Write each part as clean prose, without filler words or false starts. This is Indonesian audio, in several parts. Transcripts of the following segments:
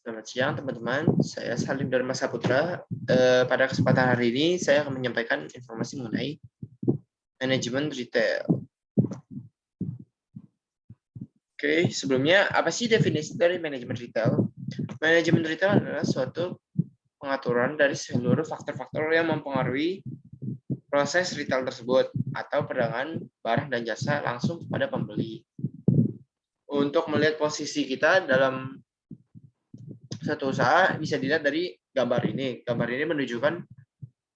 Selamat siang teman-teman, saya Salim Dharma Saputra. Pada kesempatan hari ini saya akan menyampaikan informasi mengenai manajemen retail. Oke, sebelumnya apa sih definisi dari manajemen retail? Manajemen retail adalah suatu pengaturan dari seluruh faktor-faktor yang mempengaruhi proses retail tersebut atau perdagangan barang dan jasa langsung kepada pembeli. Untuk melihat posisi kita dalam satu usaha bisa dilihat dari gambar ini. Gambar ini menunjukkan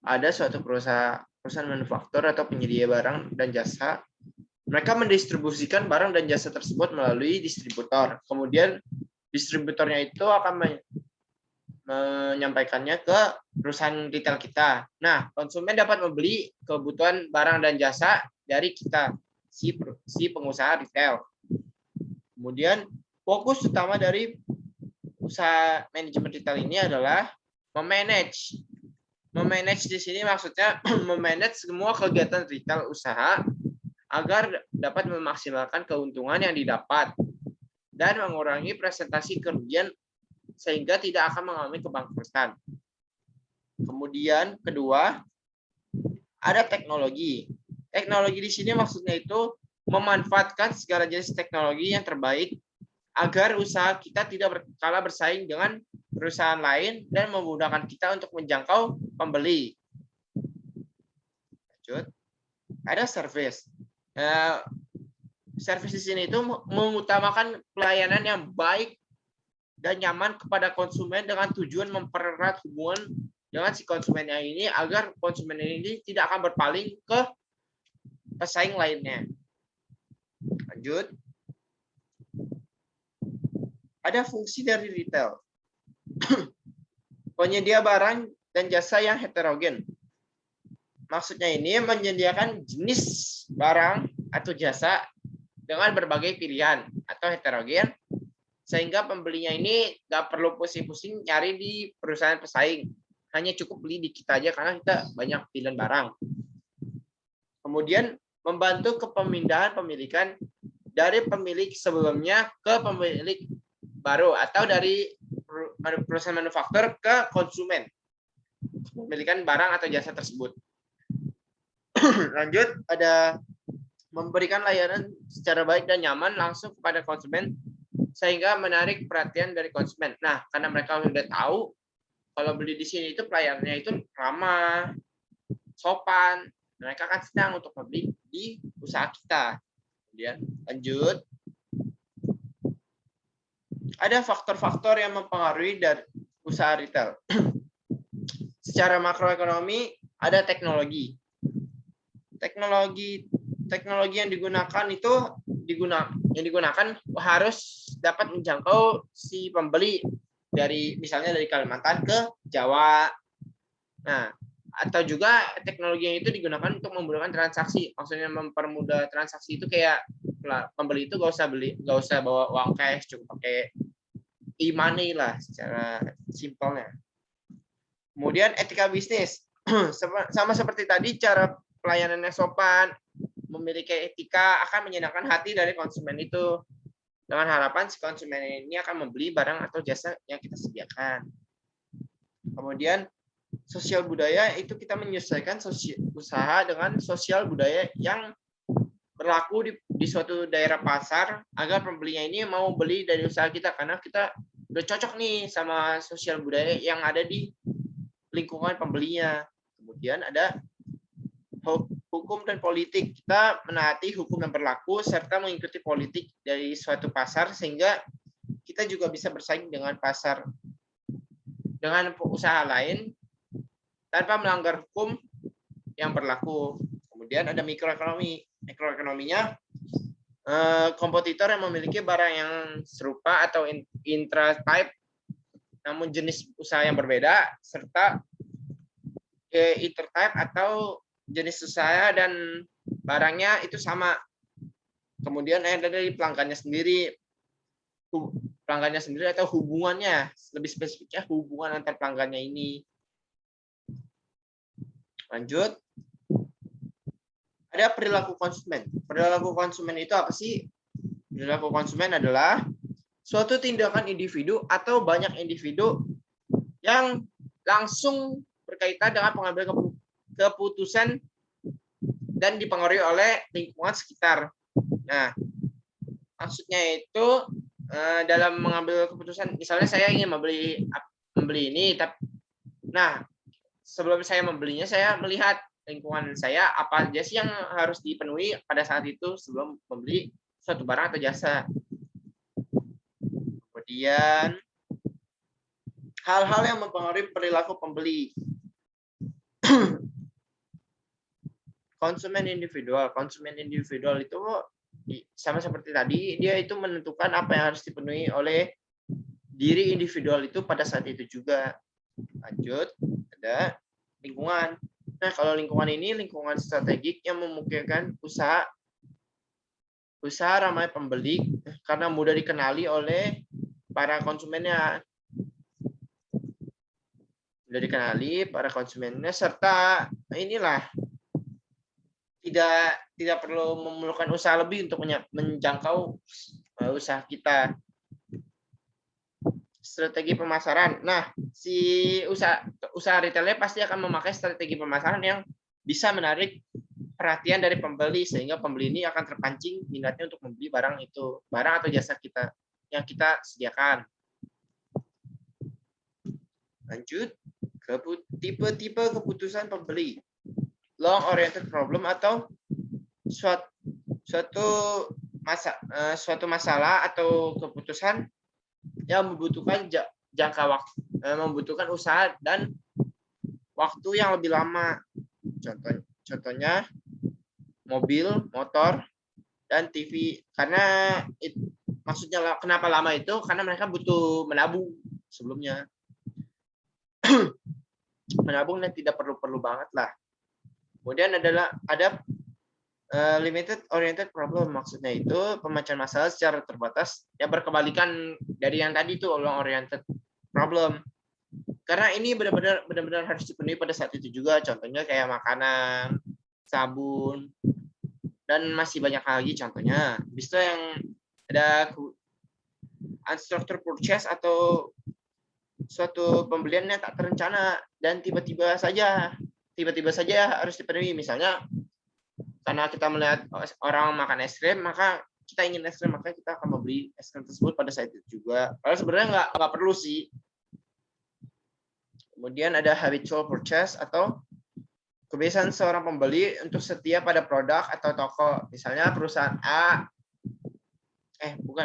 ada suatu perusahaan manufaktur atau penyedia barang dan jasa. Mereka mendistribusikan barang dan jasa tersebut melalui distributor. Kemudian distributornya itu akan menyampaikannya ke perusahaan retail kita. Nah, konsumen dapat membeli kebutuhan barang dan jasa dari kita, si pengusaha retail. Kemudian fokus utama dari usaha manajemen retail ini adalah memanage. Memanage di sini maksudnya memanage semua kegiatan retail usaha agar dapat memaksimalkan keuntungan yang didapat dan mengurangi presentasi kerugian sehingga tidak akan mengalami kebangkrutan. Kemudian kedua, ada teknologi. Teknologi di sini maksudnya itu memanfaatkan segala jenis teknologi yang terbaik agar usaha kita tidak kalah bersaing dengan perusahaan lain dan memudahkan kita untuk menjangkau pembeli. Lanjut. Ada service. Service di sini itu mengutamakan pelayanan yang baik dan nyaman kepada konsumen dengan tujuan mempererat hubungan dengan si konsumennya ini agar konsumen ini tidak akan berpaling ke pesaing lainnya. Lanjut. Ada fungsi dari retail. Penyedia barang dan jasa yang heterogen. Maksudnya ini menyediakan jenis barang atau jasa dengan berbagai pilihan atau heterogen, sehingga pembelinya ini nggak perlu pusing-pusing nyari di perusahaan pesaing. Hanya cukup beli di kita aja karena kita banyak pilihan barang. Kemudian membantu kepemindahan pemilikan dari pemilik sebelumnya ke pemilik baru atau dari perusahaan manufaktur ke konsumen memilikan barang atau jasa tersebut. Lanjut, ada memberikan layanan secara baik dan nyaman langsung kepada konsumen sehingga menarik perhatian dari konsumen. Nah, karena mereka sudah tahu kalau beli di sini itu pelayanannya itu ramah, sopan, mereka akan senang untuk membeli di usaha kita. Kemudian lanjut, ada faktor-faktor yang mempengaruhi dari usaha retail. Secara makroekonomi ada teknologi. Teknologi yang digunakan itu digunakan harus dapat menjangkau si pembeli dari misalnya dari Kalimantan ke Jawa. Nah, atau juga teknologi yang itu digunakan untuk memudahkan transaksi. Maksudnya mempermudah transaksi itu kayak pembeli itu gak usah bawa uang cash, cukup pakai e-money lah secara simpelnya. Kemudian etika bisnis. Sama seperti tadi, cara pelayanannya sopan, memiliki etika akan menyenangkan hati dari konsumen itu. Dengan harapan si konsumen ini akan membeli barang atau jasa yang kita sediakan. Kemudian sosial budaya itu kita menyesuaikan usaha dengan sosial budaya yang berlaku di suatu daerah pasar agar pembelinya ini mau beli dari usaha kita karena kita udah cocok nih sama sosial budaya yang ada di lingkungan pembelinya. Kemudian ada hukum dan politik. Kita menaati hukum yang berlaku serta mengikuti politik dari suatu pasar sehingga kita juga bisa bersaing dengan usaha lain tanpa melanggar hukum yang berlaku. Kemudian ada mikroekonomi. Mikroekonominya kompetitor yang memiliki barang yang serupa atau intra-type namun jenis usaha yang berbeda serta inter-type atau jenis usaha dan barangnya itu sama. Kemudian ada dari pelanggannya sendiri atau hubungannya, lebih spesifiknya hubungan antar pelanggannya ini. Lanjut, ada perilaku konsumen. Perilaku konsumen itu apa sih? Perilaku konsumen adalah suatu tindakan individu atau banyak individu yang langsung berkaitan dengan pengambilan keputusan dan dipengaruhi oleh lingkungan sekitar. Nah, maksudnya itu dalam mengambil keputusan, misalnya saya ingin membeli ini, nah sebelum saya membelinya saya melihat lingkungan saya apa aja sih yang harus dipenuhi pada saat itu sebelum membeli suatu barang atau jasa. Kemudian hal-hal yang mempengaruhi perilaku pembeli. Konsumen individual itu sama seperti tadi, dia itu menentukan apa yang harus dipenuhi oleh diri individual itu pada saat itu juga. Lanjut, ada lingkungan. Nah, kalau lingkungan ini lingkungan strategik yang memungkinkan usaha ramai pembeli karena mudah dikenali oleh para konsumennya. Mudah dikenali para konsumennya serta inilah tidak perlu memerlukan usaha lebih untuk menjangkau usaha kita. Strategi pemasaran. Nah, si usaha retailnya pasti akan memakai strategi pemasaran yang bisa menarik perhatian dari pembeli sehingga pembeli ini akan terpancing minatnya untuk membeli barang atau jasa kita yang kita sediakan. Lanjut ke tipe-tipe keputusan pembeli. Long oriented problem atau suatu masalah atau keputusan yang membutuhkan jangka waktu, membutuhkan usaha dan waktu yang lebih lama. Contohnya mobil, motor, dan TV. Karena maksudnya kenapa lama itu? Karena mereka butuh menabung sebelumnya. Menabung dan tidak perlu banget lah. Kemudian ada limited oriented problem, maksudnya itu pemecahan masalah secara terbatas yang berkebalikan dari yang tadi itu long oriented problem. Karena ini benar-benar harus dipenuhi pada saat itu juga, contohnya kayak makanan, sabun, dan masih banyak lagi contohnya. Bisa yang ada unstructured purchase atau suatu pembelian yang tak terencana dan tiba-tiba saja harus dipenuhi. Misalnya karena kita melihat orang makan es krim, maka kita ingin es krim, maka kita akan membeli es krim tersebut pada saat itu juga. Padahal sebenarnya nggak perlu sih. Kemudian ada habitual purchase atau kebiasaan seorang pembeli untuk setia pada produk atau toko. Misalnya perusahaan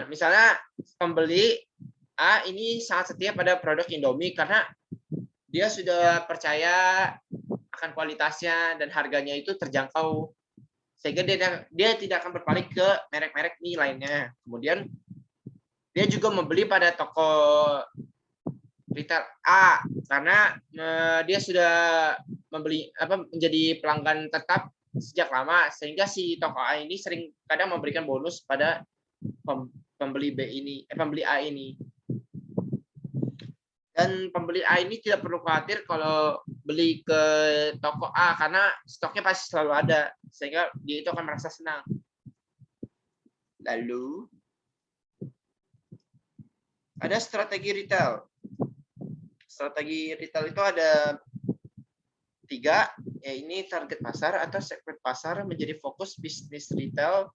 misalnya pembeli A ini sangat setia pada produk Indomie karena dia sudah percaya akan kualitasnya dan harganya itu terjangkau, sehingga dia tidak akan berpaling ke merek-merek mie lainnya. Kemudian dia juga membeli pada toko retail A karena dia sudah menjadi pelanggan tetap sejak lama, sehingga si toko A ini sering kadang memberikan bonus pada pembeli A ini. Dan pembeli A ini tidak perlu khawatir kalau beli ke toko A karena stoknya pasti selalu ada, sehingga dia itu akan merasa senang. Lalu ada strategi retail. Strategi retail itu ada 3, yaitu target pasar atau segmen pasar menjadi fokus bisnis retail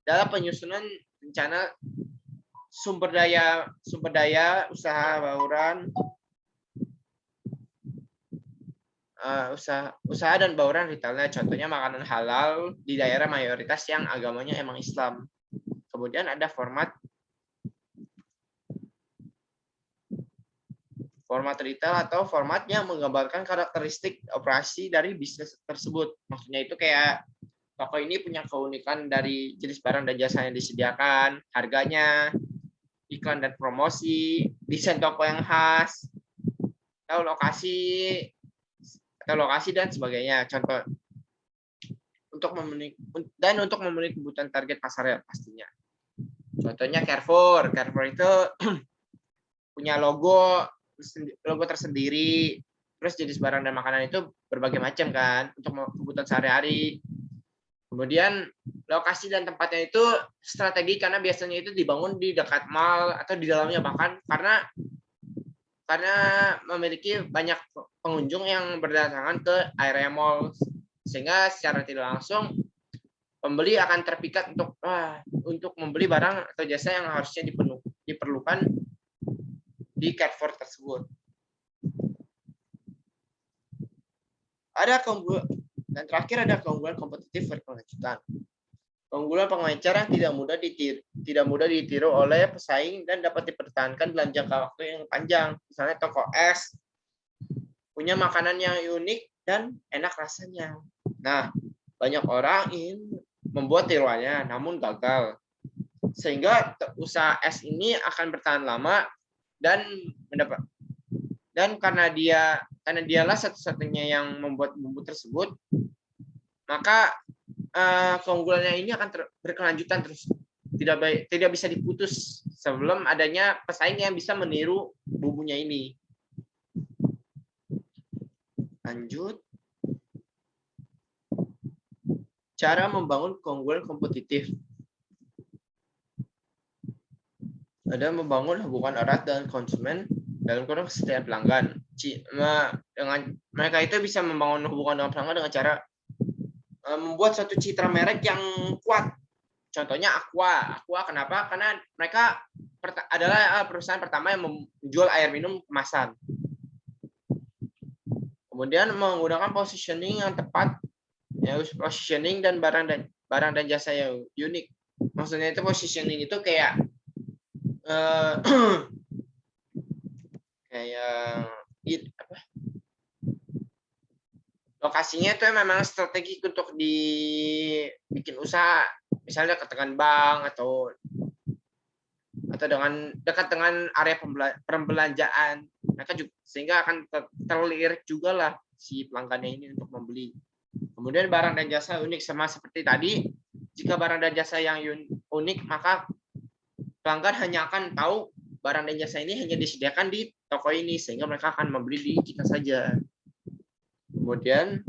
dalam penyusunan rencana sumber daya usaha bauran, usaha dan bauran retailnya, contohnya makanan halal di daerah mayoritas yang agamanya emang Islam. Kemudian ada format retail atau format yang menggambarkan karakteristik operasi dari bisnis tersebut. Maksudnya itu kayak toko ini punya keunikan dari jenis barang dan jasa yang disediakan, harganya, iklan dan promosi, desain toko yang khas, atau lokasi dan sebagainya. Contoh untuk memenuhi kebutuhan target pasarnya pastinya. Contohnya Carrefour itu punya logo tersendiri, terus jenis barang dan makanan itu berbagai macam kan untuk kebutuhan sehari-hari. Kemudian lokasi dan tempatnya itu strategi karena biasanya itu dibangun di dekat mall atau di dalamnya, bahkan karena memiliki banyak pengunjung yang berdatangan ke area mall, sehingga secara tidak langsung pembeli akan terpikat untuk membeli barang atau jasa yang harusnya diperlukan di Carrefour tersebut. Dan terakhir ada keunggulan kompetitif berkelanjutan. Keunggulan pengecer yang tidak mudah ditiru oleh pesaing dan dapat dipertahankan dalam jangka waktu yang panjang. Misalnya toko es punya makanan yang unik dan enak rasanya. Nah, banyak orang ingin membuat tiruannya, namun gagal. Sehingga usaha es ini akan bertahan lama dan karena dialah satu-satunya yang membuat bumbu tersebut, maka keunggulannya ini akan berkelanjutan terus, tidak bisa diputus sebelum adanya pesaing yang bisa meniru bumbunya ini. Lanjut. Cara membangun keunggulan kompetitif. Ada membangun hubungan erat dengan konsumen dalam kurang setiap pelanggan. Dengan mereka itu bisa membangun hubungan dengan pelanggan dengan cara membuat suatu citra merek yang kuat. Contohnya Aqua. Aqua kenapa? Karena mereka adalah perusahaan pertama yang menjual air minum kemasan. Kemudian menggunakan positioning yang tepat, ya, positioning dan barang dan jasa yang unik. Maksudnya itu positioning itu kayak lokasinya itu memang strategi untuk dibikin usaha, misalnya dengan bank atau dekat dengan area perbelanjaan, mereka juga sehingga akan terlirik juga lah si pelanggannya ini untuk membeli. Kemudian barang dan jasa unik, sama seperti tadi, jika barang dan jasa yang unik, maka pelanggan hanya akan tahu barang dan jasa ini hanya disediakan di toko ini, sehingga mereka akan membeli di kita saja. Kemudian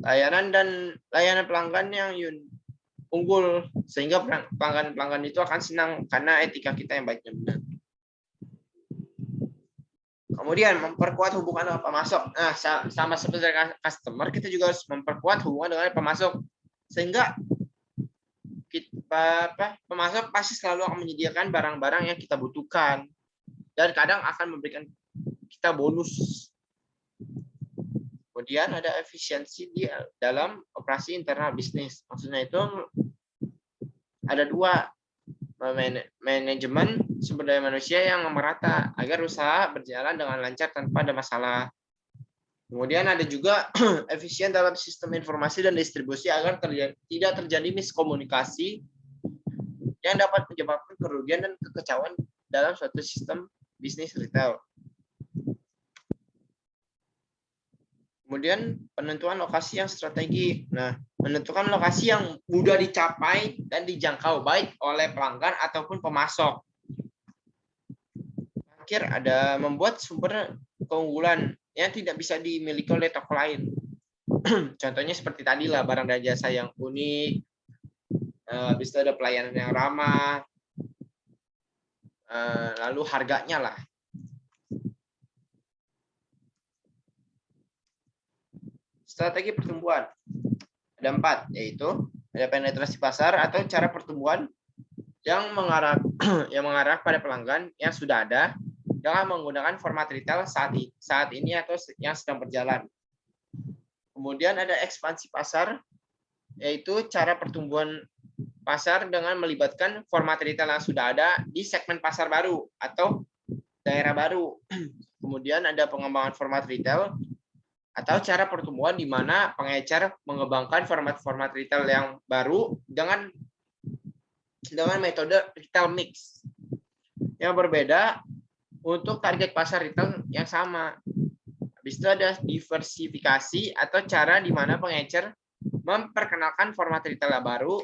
layanan pelanggan yang unggul, sehingga pelanggan itu akan senang karena etika kita yang baik dan benar. Kemudian memperkuat hubungan dengan pemasok. Nah, sama seperti customer, kita juga harus memperkuat hubungan dengan pemasok, sehingga pemasok pasti selalu akan menyediakan barang-barang yang kita butuhkan dan kadang akan memberikan kita bonus. Kemudian ada efisiensi di dalam operasi internal bisnis. Maksudnya itu ada dua, manajemen sumber daya manusia yang merata agar usaha berjalan dengan lancar tanpa ada masalah. Kemudian ada juga efisien dalam sistem informasi dan distribusi agar tidak terjadi miskomunikasi yang dapat menyebabkan kerugian dan kekecauan dalam suatu sistem bisnis retail. Kemudian penentuan lokasi yang strategi. Nah, menentukan lokasi yang mudah dicapai dan dijangkau baik oleh pelanggan ataupun pemasok. Terakhir ada membuat sumber keunggulan yang tidak bisa dimiliki oleh toko lain. Contohnya seperti tadi lah, barang dan jasa yang unik, habis itu ada pelayanan yang ramah, lalu harganya lah. Strategi pertumbuhan ada 4, yaitu ada penetrasi pasar atau cara pertumbuhan yang mengarah pada pelanggan yang sudah ada dengan menggunakan format retail saat ini atau yang sedang berjalan. Kemudian ada ekspansi pasar, yaitu cara pertumbuhan pasar dengan melibatkan format retail yang sudah ada di segmen pasar baru atau daerah baru. Kemudian ada pengembangan format retail atau cara pertumbuhan di mana pengecer mengembangkan format-format retail yang baru dengan metode retail mix yang berbeda untuk target pasar retail yang sama. Habis itu ada diversifikasi atau cara di mana pengecer memperkenalkan format retail yang baru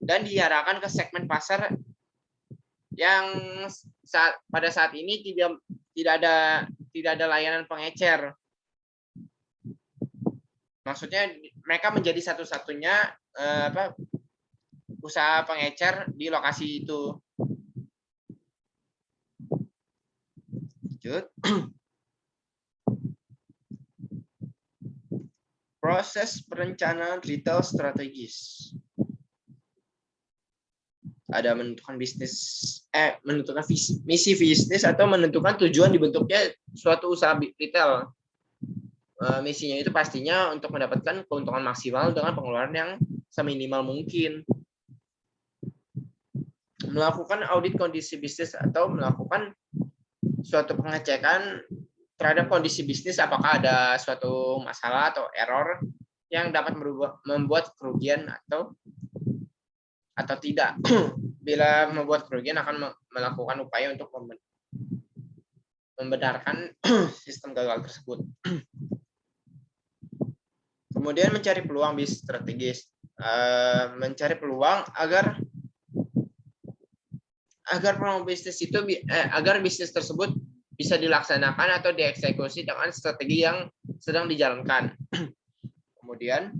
dan diarahkan ke segmen pasar yang pada saat ini tidak ada layanan pengecer. Maksudnya mereka menjadi satu-satunya usaha pengecer di lokasi itu. Lanjut. Proses perencanaan retail strategis. Ada menentukan menentukan misi bisnis atau menentukan tujuan dibentuknya suatu usaha retail. Misinya itu pastinya untuk mendapatkan keuntungan maksimal dengan pengeluaran yang seminimal mungkin. Melakukan audit kondisi bisnis atau melakukan suatu pengecekan terhadap kondisi bisnis, apakah ada suatu masalah atau error yang dapat membuat kerugian atau tidak. Bila membuat kerugian, akan melakukan upaya untuk membenarkan sistem gagal tersebut. Kemudian mencari peluang bisnis strategis. Mencari peluang agar peluang bisnis itu agar bisnis tersebut bisa dilaksanakan atau dieksekusi dengan strategi yang sedang dijalankan. Kemudian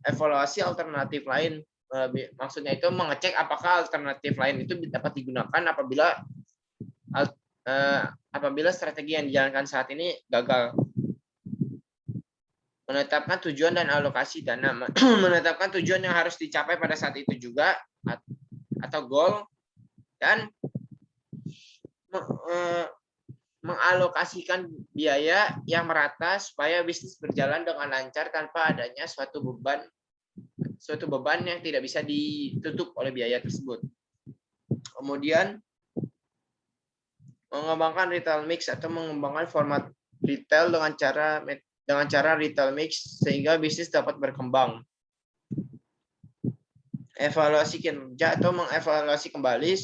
evaluasi alternatif lain. Maksudnya itu mengecek apakah alternatif lain itu dapat digunakan apabila strategi yang dijalankan saat ini gagal. Menetapkan tujuan dan alokasi dana. Menetapkan tujuan yang harus dicapai pada saat itu juga atau goal, dan mengalokasikan biaya yang merata supaya bisnis berjalan dengan lancar tanpa adanya suatu beban yang tidak bisa ditutup oleh biaya tersebut. Kemudian mengembangkan retail mix atau mengembangkan format retail dengan cara retail mix sehingga bisnis dapat berkembang. Evaluasi kinerja atau mengevaluasi kembali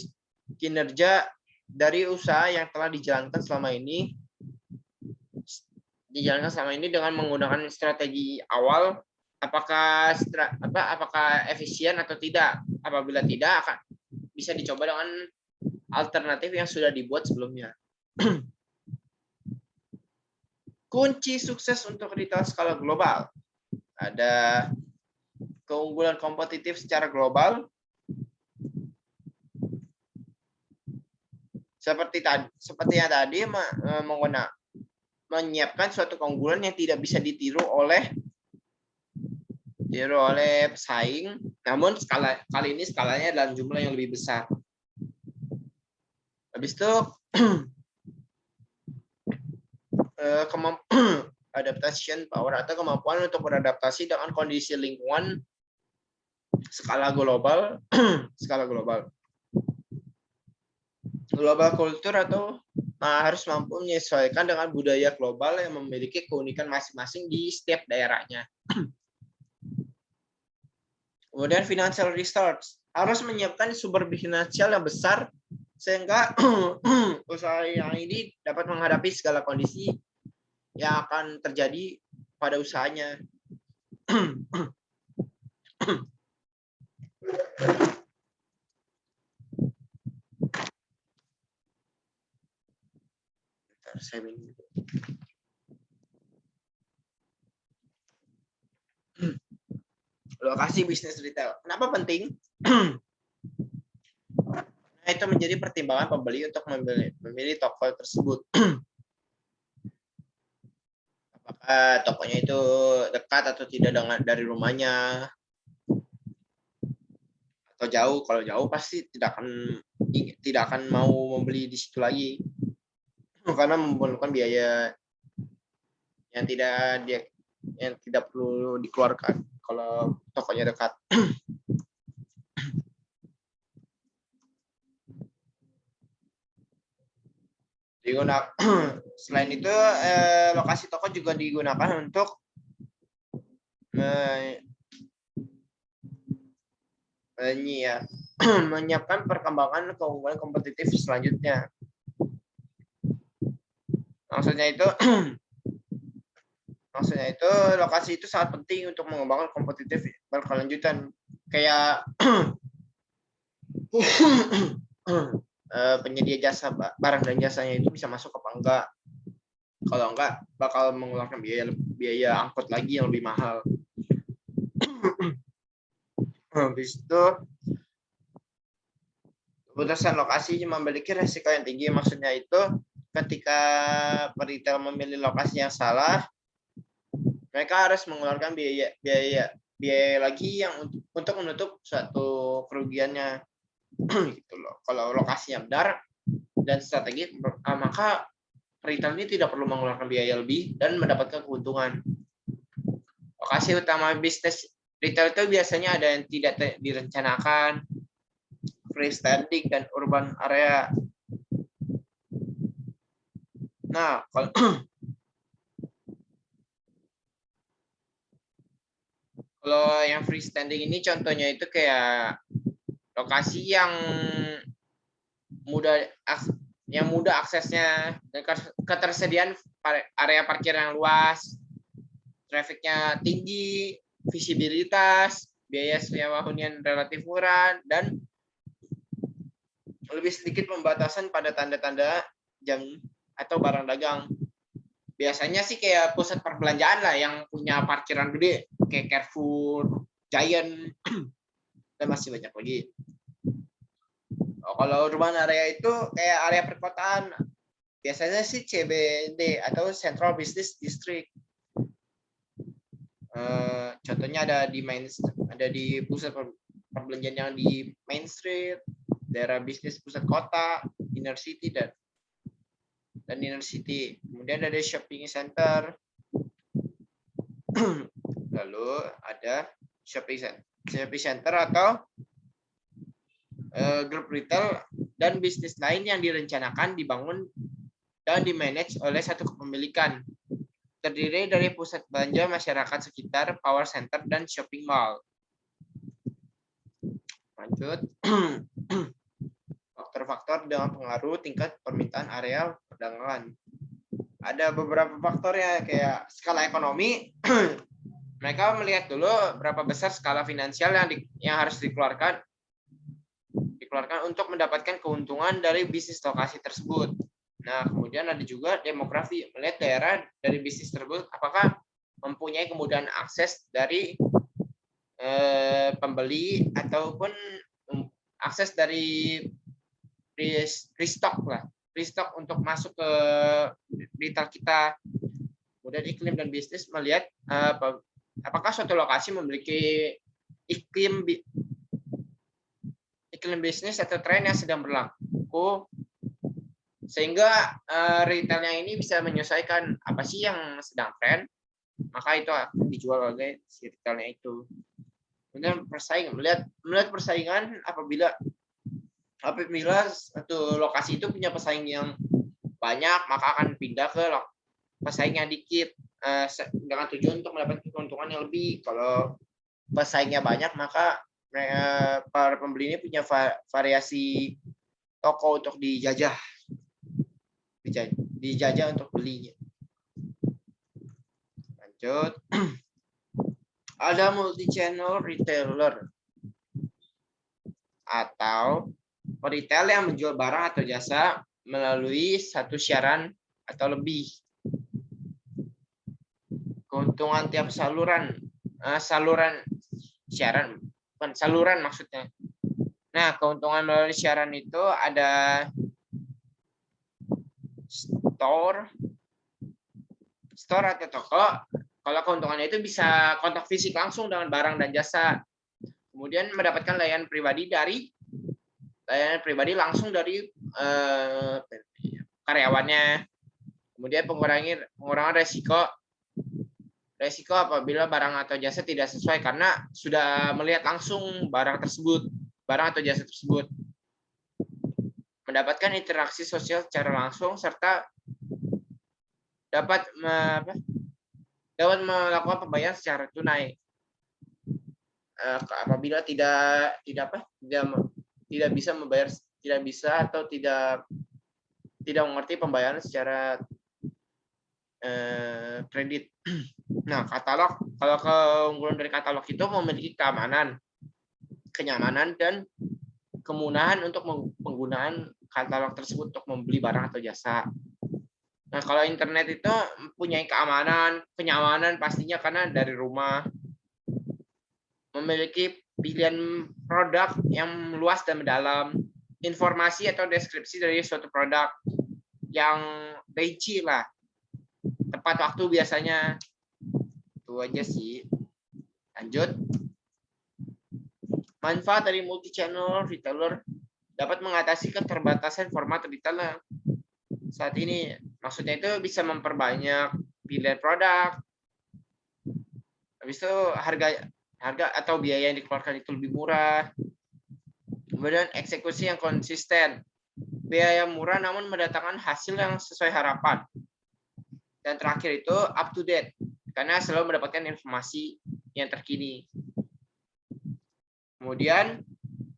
kinerja dari usaha yang telah dijalankan selama ini dengan menggunakan strategi awal, apakah efisien atau tidak. Apabila tidak, akan bisa dicoba dengan alternatif yang sudah dibuat sebelumnya. Kunci sukses untuk retail skala global. Ada keunggulan kompetitif secara global. Seperti yang tadi menyiapkan suatu keunggulan yang tidak bisa ditiru oleh pesaing, namun kali ini skalanya dalam jumlah yang lebih besar. Habis itu adaptation power atau kemampuan untuk beradaptasi dengan kondisi lingkungan skala global. Global culture atau harus mampu menyesuaikan dengan budaya global yang memiliki keunikan masing-masing di setiap daerahnya. Kemudian financial resource, harus menyiapkan sumber finansial yang besar sehingga usaha yang ini dapat menghadapi segala kondisi yang akan terjadi pada usahanya. Lokasi bisnis retail. Kenapa penting? Nah, itu menjadi pertimbangan pembeli untuk memilih toko tersebut. Apakah tokonya itu dekat atau tidak dari rumahnya, atau jauh. Kalau jauh pasti tidak akan mau membeli di situ lagi, karena memerlukan biaya yang tidak perlu dikeluarkan kalau tokonya dekat. Selain itu, lokasi toko juga digunakan untuk menyiapkan perkembangan keunggulan kompetitif selanjutnya. Maksudnya itu lokasi itu sangat penting untuk mengembangkan kompetitif berkelanjutan. Kayak penyedia jasa barang dan jasanya itu bisa masuk apa enggak. Kalau enggak, bakal mengeluarkan biaya angkut lagi yang lebih mahal. Habis itu, keputusan lokasi memiliki resiko yang tinggi. Maksudnya itu, ketika retail memilih lokasi yang salah, mereka harus mengeluarkan biaya lagi yang untuk menutup suatu kerugiannya. Gitu loh. Kalau lokasinya benar dan strategis, maka retail ini tidak perlu mengeluarkan biaya lebih dan mendapatkan keuntungan. Lokasi utama bisnis retail itu biasanya ada yang tidak direncanakan, freestanding, dan urban area. Nah, kalau yang freestanding ini contohnya itu kayak lokasi yang mudah aksesnya, dan ketersediaan area parkir yang luas, trafiknya tinggi, visibilitas, biaya sewa hunian relatif murah, dan lebih sedikit pembatasan pada tanda-tanda jam atau barang dagang. Biasanya sih kayak pusat perbelanjaan lah yang punya parkiran gede, kayak Carrefour, Giant, dan masih banyak lagi. Kalau urban area itu kayak area perkotaan, biasanya sih CBD atau Central Business District. Contohnya ada di pusat perbelanjaan yang di Main Street, daerah bisnis pusat kota, inner city, dan inner city. Kemudian ada shopping center. Lalu ada shopping center atau grup retail dan bisnis lain yang direncanakan dibangun dan dimanage oleh satu kepemilikan. Terdiri dari pusat belanja masyarakat sekitar, power center, dan shopping mall. Lanjut. Faktor-faktor dengan pengaruh tingkat permintaan area perdagangan. Ada beberapa faktor ya, kayak skala ekonomi. Mereka melihat dulu berapa besar skala finansial yang harus dikeluarkan untuk mendapatkan keuntungan dari bisnis lokasi tersebut. Nah, kemudian ada juga demografi, melihat daerah dari bisnis tersebut apakah mempunyai kemudahan akses dari pembeli ataupun akses dari restock untuk masuk ke retail kita. Kemudian iklim dan bisnis, melihat apakah suatu lokasi memiliki iklim bisnis atau tren yang sedang berlaku, sehingga retailnya ini bisa menyesuaikan apa sih yang sedang tren, maka itu akan dijual oleh si retailnya itu. Kemudian melihat persaingan, apabila satu lokasi itu punya pesaing yang banyak, maka akan pindah ke pesaing yang dikit dengan tujuan untuk mendapatkan keuntungan yang lebih. Kalau pesaingnya banyak, maka para pembeli ini punya variasi toko untuk dijajah untuk belinya. Lanjut. Ada multi-channel retailer atau retail yang menjual barang atau jasa melalui satu siaran atau lebih. Keuntungan tiap saluran maksudnya. Nah, keuntungan melalui siaran itu ada store atau toko. Kalau keuntungannya itu bisa kontak fisik langsung dengan barang dan jasa. Kemudian mendapatkan layanan pribadi langsung dari karyawannya. Kemudian pengurangan resiko apabila barang atau jasa tidak sesuai karena sudah melihat langsung barang atau jasa tersebut. Mendapatkan interaksi sosial secara langsung serta dapat melakukan pembayaran secara tunai. Apabila tidak bisa atau tidak mengerti pembayaran secara kredit. Nah, katalog, kalau keunggulan dari katalog itu memiliki kenyamanan, dan kemudahan untuk penggunaan katalog tersebut untuk membeli barang atau jasa. Nah, kalau internet itu punya keamanan, kenyamanan pastinya karena dari rumah, memiliki pilihan produk yang luas dan mendalam, informasi atau deskripsi dari suatu produk yang rinci lah, tepat waktu biasanya. Itu aja sih. Lanjut. Manfaat dari multi-channel retailer dapat mengatasi keterbatasan format retailer saat ini. Maksudnya itu bisa memperbanyak pilihan produk. Habis itu harga atau biaya yang dikeluarkan itu lebih murah. Kemudian eksekusi yang konsisten. Biaya murah namun mendatangkan hasil yang sesuai harapan. Dan terakhir itu up to date karena selalu mendapatkan informasi yang terkini. Kemudian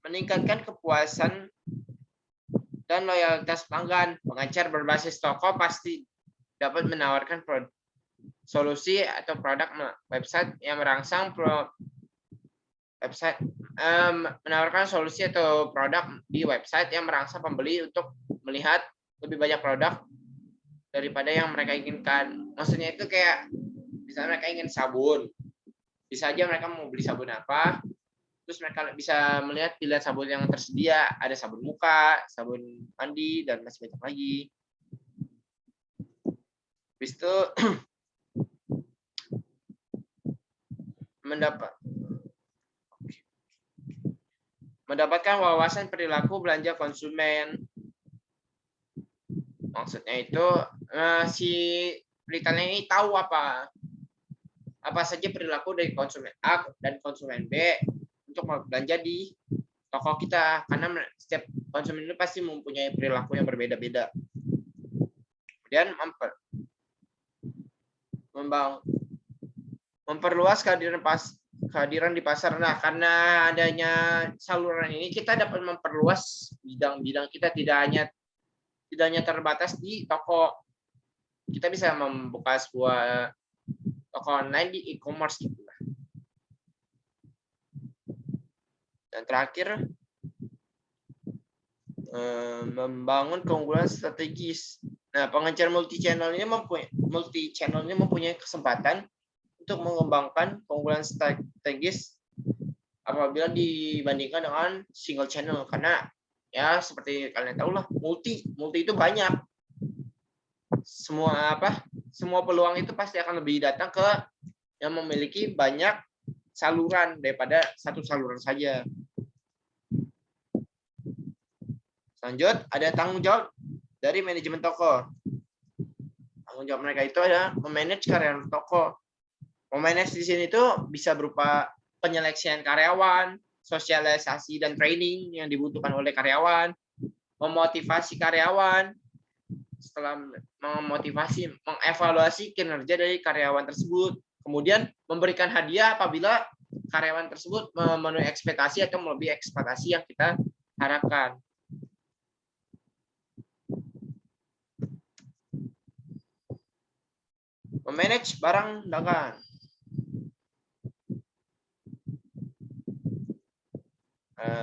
meningkatkan kepuasan dan loyalitas pelanggan. Pengecer berbasis toko pasti dapat menawarkan solusi atau produk website yang merangsang menawarkan solusi atau produk di website yang merangsang pembeli untuk melihat lebih banyak produk daripada yang mereka inginkan. Maksudnya itu kayak misalnya mereka ingin sabun, bisa aja mereka mau beli sabun apa, terus mereka bisa melihat pilihan sabun yang tersedia, ada sabun muka, sabun mandi, dan masih banyak lagi. Habis itu mendapatkan wawasan perilaku belanja konsumen. Maksudnya itu si retailer ini tahu apa saja perilaku dari konsumen A dan konsumen B untuk belanja di toko kita, karena setiap konsumen itu pasti mempunyai perilaku yang berbeda-beda. Kemudian memperluas kehadiran di pasar. Nah, karena adanya saluran ini kita dapat memperluas bidang-bidang kita, tidak hanya terbatas di toko. Kita bisa membuka sebuah toko online di e-commerce gitu. Dan terakhir, membangun keunggulan strategis. Nah, pengecer multi-channel ini mempunyai kesempatan untuk mengembangkan keunggulan strategis apabila dibandingkan dengan single channel, karena ya seperti kalian tahu lah, multi itu banyak. Semua peluang itu pasti akan lebih datang ke yang memiliki banyak saluran daripada satu saluran saja. Lanjut, ada tanggung jawab dari manajemen toko. Tanggung jawab mereka itu adalah memanage karyawan toko. Memanage di sini tuh bisa berupa penyeleksian karyawan, sosialisasi dan training yang dibutuhkan oleh karyawan, memotivasi karyawan, setelah mengevaluasi kinerja dari karyawan tersebut, kemudian memberikan hadiah apabila karyawan tersebut memenuhi ekspektasi atau melebihi ekspektasi yang kita harapkan. Memanage barang dagangan.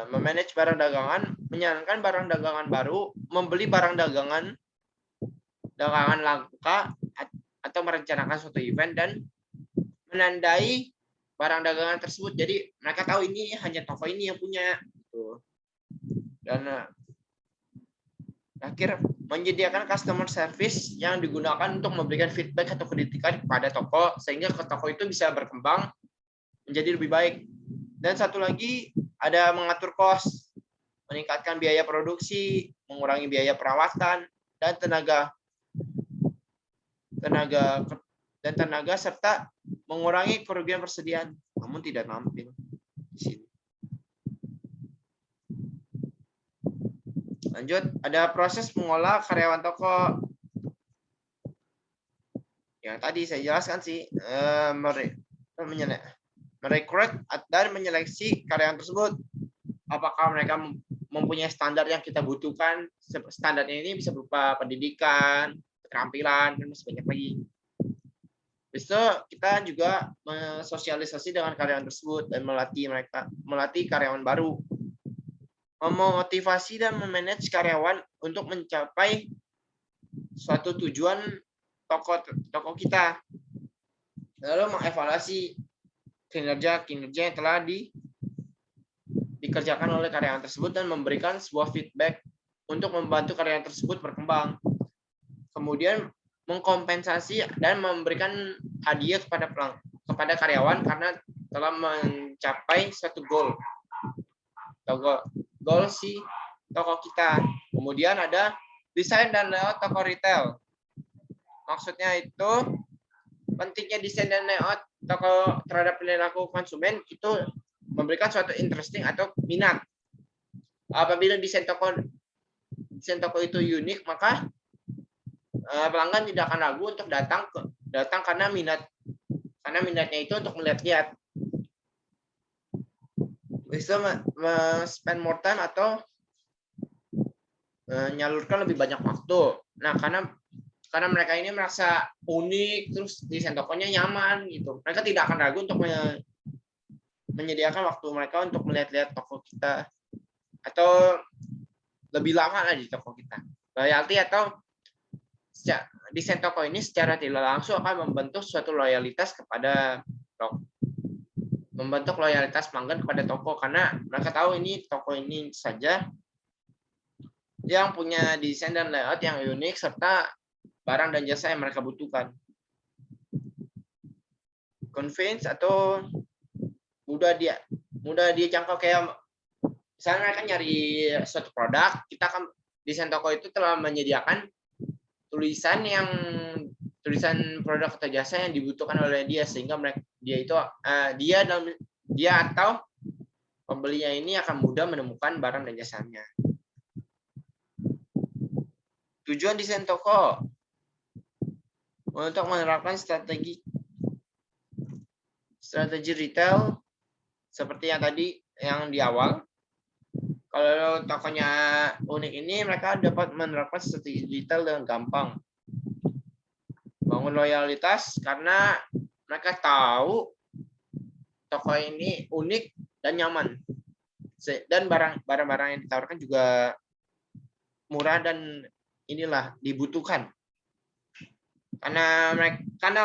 Memanage barang dagangan, menyarankan barang dagangan baru, membeli barang dagangan langka, atau merencanakan suatu event dan menandai barang dagangan tersebut. Jadi mereka tahu ini hanya toko ini yang punya. Dan akhir, menyediakan customer service yang digunakan untuk memberikan feedback atau kritikan kepada toko sehingga toko itu bisa berkembang menjadi lebih baik. Dan satu lagi, ada mengatur cost, meningkatkan biaya produksi, mengurangi biaya perawatan dan tenaga serta mengurangi kerugian persediaan namun tidak tampil di sini. Lanjut, ada proses mengolah karyawan toko. Yang tadi saya jelaskan sih, merekrut dan menyeleksi karyawan tersebut. Apakah mereka mempunyai standar yang kita butuhkan? Standar ini bisa berupa pendidikan, keterampilan, dan masih banyak lagi. Habis itu kita juga mensosialisasi dengan karyawan tersebut dan melatih karyawan baru. Memotivasi dan memanage karyawan untuk mencapai suatu tujuan toko kita, lalu mengevaluasi kinerja yang telah dikerjakan oleh karyawan tersebut dan memberikan sebuah feedback untuk membantu karyawan tersebut berkembang. Kemudian mengkompensasi dan memberikan hadiah kepada karyawan karena telah mencapai suatu goal si toko kita. Kemudian ada desain dan layout toko retail. Maksudnya itu pentingnya desain dan layout toko terhadap perilaku konsumen itu memberikan suatu interesting atau minat. Apabila desain toko itu unik, maka pelanggan tidak akan ragu untuk datang karena minatnya itu untuk melihat-lihat. Bisa spend more time atau menyalurkan lebih banyak waktu. Nah, karena mereka ini merasa unik, terus desain tokonya nyaman gitu. Mereka tidak akan ragu untuk menyediakan waktu mereka untuk melihat-lihat toko kita atau lebih lama lah di toko kita. Loyalty atau desain toko ini secara tidak langsung akan membentuk suatu loyalitas pelanggan kepada toko, karena mereka tahu ini toko ini saja yang punya desain dan layout yang unik serta barang dan jasa yang mereka butuhkan. Convenience atau mudah dia jangkau, kayak misalnya mereka nyari suatu produk, kita akan desain toko itu telah menyediakan tulisan produk atau jasa yang dibutuhkan oleh dia, sehingga dia atau pembelinya ini akan mudah menemukan barang dan jasanya. Tujuan desain toko untuk menerapkan strategi retail seperti yang tadi yang di awal. Kalau tokonya unik ini, mereka dapat menerapkan strategi retail dengan gampang. Bangun loyalitas karena mereka tahu toko ini unik dan nyaman. Dan barang-barang yang ditawarkan juga murah dan dibutuhkan. Karena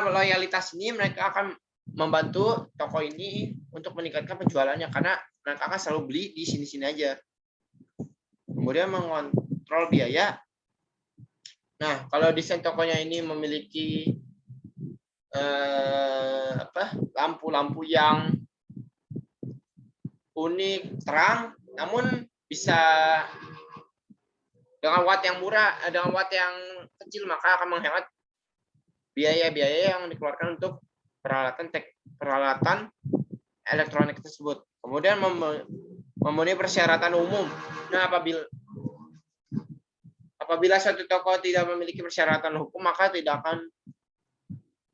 loyalitas ini, mereka akan membantu toko ini untuk meningkatkan penjualannya, karena mereka akan selalu beli di sini-sini aja. Kemudian mengontrol biaya. Nah, kalau desain tokonya ini memiliki lampu-lampu yang unik, terang, namun bisa dengan watt yang murah, dengan watt yang kecil, maka akan menghemat biaya-biaya yang dikeluarkan untuk peralatan elektronik tersebut. Kemudian memenuhi persyaratan umum. Nah, apabila suatu toko tidak memiliki persyaratan hukum, maka tidak akan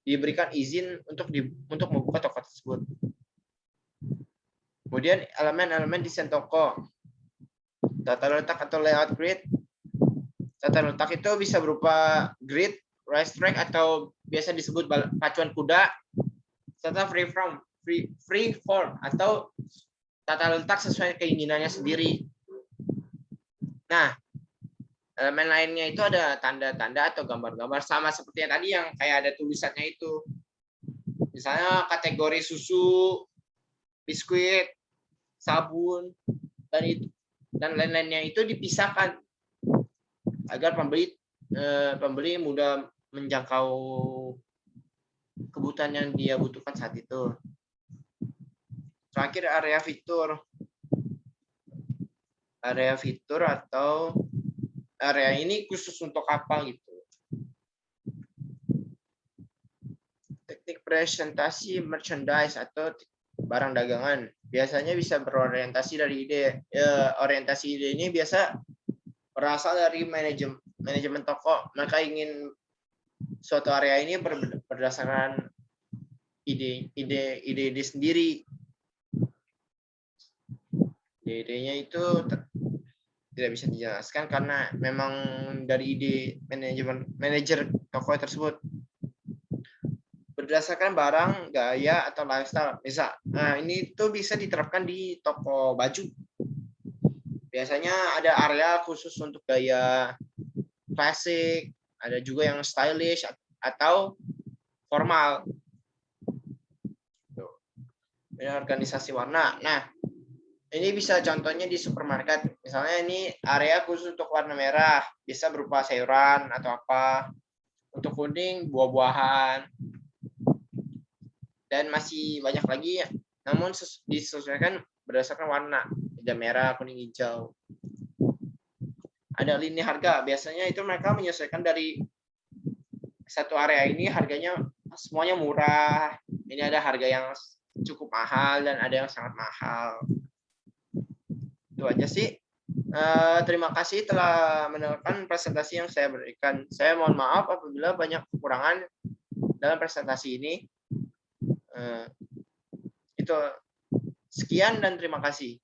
diberikan izin untuk membuka toko tersebut. Kemudian elemen-elemen desain toko. Tata letak atau layout grid. Tata letak itu bisa berupa grid, racetrack atau biasa disebut pacuan kuda, serta free form atau tata letak sesuai keinginannya sendiri. Nah, elemen lainnya itu ada tanda-tanda atau gambar-gambar, sama seperti yang tadi yang kayak ada tulisannya itu. Misalnya kategori susu, biskuit, sabun, dan lain-lainnya itu dipisahkan agar pembeli mudah menjangkau kebutuhan yang dia butuhkan saat itu. Terakhir, area fitur atau area ini khusus untuk apa gitu. Teknik presentasi merchandise atau barang dagangan biasanya bisa berorientasi dari ide. Orientasi ide ini biasa berasal dari manajemen toko. Mereka ingin suatu area ini berdasarkan ide sendiri. Ide-idenya itu tidak bisa dijelaskan karena memang dari ide manajer toko tersebut. Berdasarkan barang, gaya, atau lifestyle. Nah, ini tuh bisa diterapkan di toko baju. Biasanya ada area khusus untuk gaya klasik, Ada juga yang stylish atau formal. Tuh. Ini organisasi warna. Nah, ini bisa contohnya di supermarket. Misalnya ini area khusus untuk warna merah, bisa berupa sayuran atau apa. Untuk kuning, buah-buahan. Dan masih banyak lagi, namun disesuaikan berdasarkan warna. Ada merah, kuning, hijau. Ada lini harga. Biasanya itu mereka menyesuaikan dari satu area ini harganya semuanya murah. Ini ada harga yang cukup mahal dan ada yang sangat mahal. Itu aja sih. Terima kasih telah mendengarkan presentasi yang saya berikan. Saya mohon maaf apabila banyak kekurangan dalam presentasi ini. Itu sekian dan terima kasih.